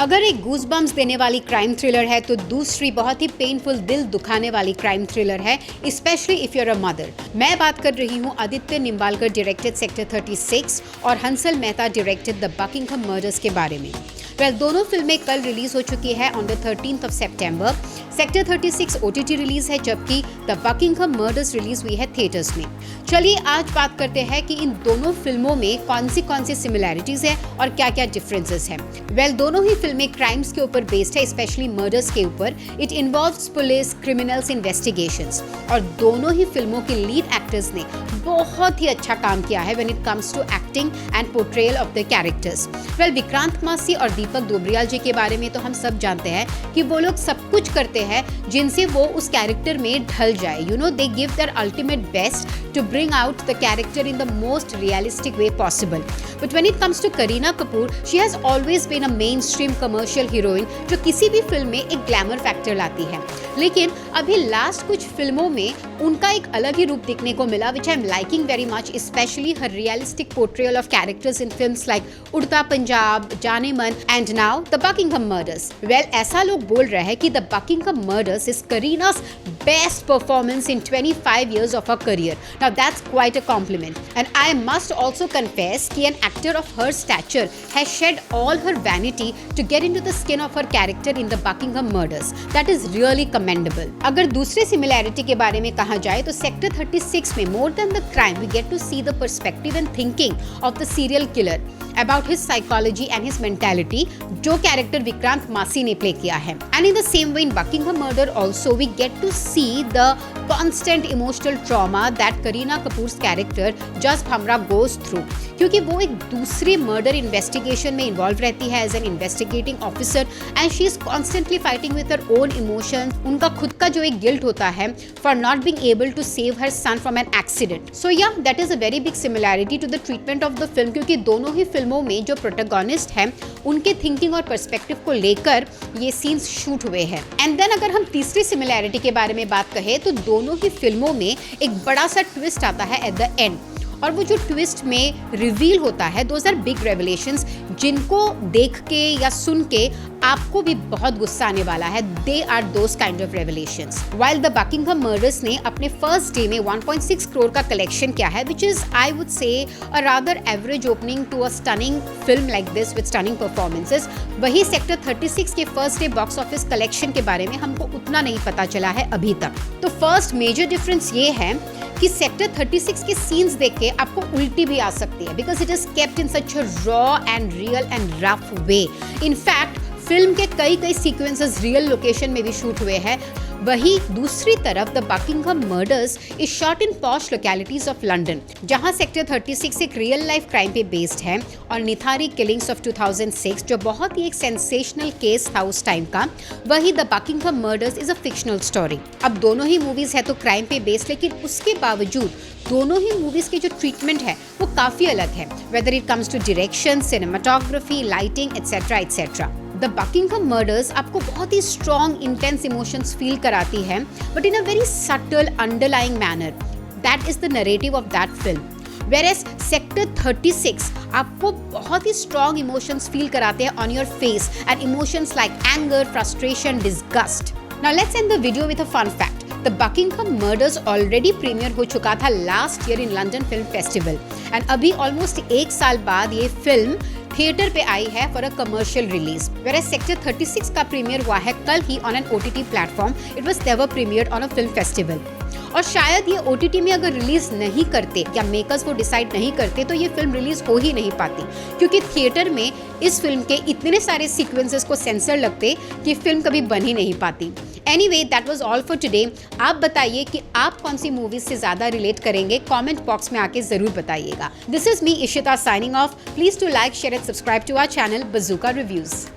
अगर एक goose bumps देने वाली क्राइम थ्रिलर है तो दूसरी बहुत ही पेनफुल दिल दुखाने वाली क्राइम थ्रिलर है, specially if you're a mother. मैं बात कर रही हूँ आदित्य निम्बालकर डायरेक्टेड सेक्टर 36 और Hansal Mehta directed the Buckingham murders के बारे में। दोनों फिल्में कल रिलीज हो चुकी है on the 13th September. Sector 36 OTT release है, जबकि द बकिंघम मर्डर्स रिलीज हुई है थिएटर्स में। चलिए आज बात करते हैं कि इन दोनों फिल्मों में कौन सी सिमिलैरिटीज है और क्या क्या डिफरेंसेस हैं। दोनों ही फिल्में क्राइम्स के ऊपर बेस्ड है, स्पेशली मर्डर्स के ऊपर। It involves police criminals investigations और दोनों ही फिल्मों के लीड एक्टर्स ने बहुत ही अच्छा काम किया है when it comes to acting and portrayal of the characters. Vikrant Massey और दीपक दोबरियाल जी के बारे में तो हम सब जानते हैं कि वो लोग सब कुछ करते हैं जिनसे वो उस कैरेक्टर में ढल जाए। They give their ultimate best to bring out the character in the most realistic way possible. But when it comes to Kareena Kapoor, she has always been a mainstream commercial heroine जो किसी भी film में एक glamour factor लाती है। लेकिन अभी last कुछ फिल्मों में उनका एक अलग ही रूप दिखने को मिला, which I am liking very much, especially her realistic portrayal of characters in films like उड़ता पंजाब, जाने मन and now The Buckingham Murders. ऐसा लोग बोल रहे हैं कि The Buckingham Murders is Kareena's best performance in 25 years of her career. Now that's quite a compliment, and I must also confess कि an actor of her stature has shed all her vanity to get into the skin of her character in the Buckingham Murders. That is really commendable. अगर दूसरे similarity के बारे में कहा जाए तो Sector 36 में more than the crime we get to see the perspective and thinking of the serial killer about his psychology and his mentality, जो कैरेक्टर विक्रांत मासी ने प्ले किया है। And in the same way in Buckingham Murder also we get to see the constant emotional trauma that Kareena Kapoor's character Jas Bhamra goes through, क्योंकि वो एक दूसरी murder investigation में इन्वॉल्व रहती है as an investigating officer and she is constantly fighting with her own emotions. उनका खुद का जो एक गिल्ट होता है for not being able to save her son from an accident. So yeah that is a very big similarity to the treatment of the film, क्योंकि दोनों ही फिल्मों में जो प्रोटोगोनिस्ट हैं उनके थिंकिंग और पर्सपेक्टिव को लेकर ये सीन्स शूट हुए हैं। एंड देन अगर हम तीसरी सिमिलैरिटी के बारे में बात कहें तो दोनों ही फिल्मों में एक बड़ा सा ट्विस्ट आता है एट द एंड, और वो जो ट्विस्ट में रिवील होता है दोज आर बिग रेवलेशंस जिनको देख के या सुन के आपको भी बहुत गुस्सा आने वाला है। They are those kind of revelations. While the Buckingham murders ने अपने फर्स्ट डे में 1.6 करोड़ का कलेक्शन किया है, which is I would say a rather average opening to a stunning film like this with stunning performances. वही sector 36 के first day box office collection के बारे में हमको उतना नहीं पता चला है अभी तक। तो फर्स्ट मेजर डिफरेंस ये है कि सेक्टर 36 के सीन्स देख के आपको उल्टी भी आ सकती है, because it is kept in such a raw and real and rough way. In fact film के कई सीक्वेंसेस रियल लोकेशन में भी शूट हुए हैं। वही दूसरी तरफ the Buckingham murders is shot in posh localities of London, जहां सेक्टर 36 एक रियल लाइफ क्राइम पे बेस्ड है, और निथारी किलिंग्स ऑफ 2006 जो बहुत ही एक सेंसेशनल केस था उस टाइम का, वही the Buckingham murders is a fictional story. अब दोनों ही मूवीज है तो क्राइम पे बेस्ड, लेकिन उसके बावजूद दोनों ही मूवीज के जो ट्रीटमेंट है वो काफी अलग है, whether it comes to direction, cinematography, lighting etcetera etcetera. The Buckingham murders आपको बहुत ही स्ट्रॉन्ग इंटेंस इमोशंस फील कराती है, but in a very subtle underlying manner. That is the narrative of that film. Whereas Sector 36 आपको बहुत ही strong emotions feel कराते हैं on your face, and emotions like anger, frustration, disgust. Now let's end the video with a fun fact. The Buckingham murders already premiere हो चुका था last year in London film festival, and अभी almost एक साल बाद ये film theatre पे आई है for a commercial release. Whereas sector 36 का प्रीमियर हुआ है कल ही on an OTT platform. It was never premiered on a film festival. और शायद ये OTT में अगर रिलीज नहीं करते या मेकर्स वो डिसाइड नहीं करते तो ये फिल्म रिलीज हो ही नहीं पाती, क्योंकि थिएटर में इस फिल्म के इतने सारे सीक्वेंसेस को सेंसर लगते कि फिल्म कभी बन ही नहीं पाती। Anyway that was all for today. आप बताइए कि आप कौन सी मूवीज से ज्यादा रिलेट करेंगे, कमेंट बॉक्स में आके जरूर बताइएगा। This is me Ishita signing off. Please to like, share and subscribe to our channel Bazooka reviews.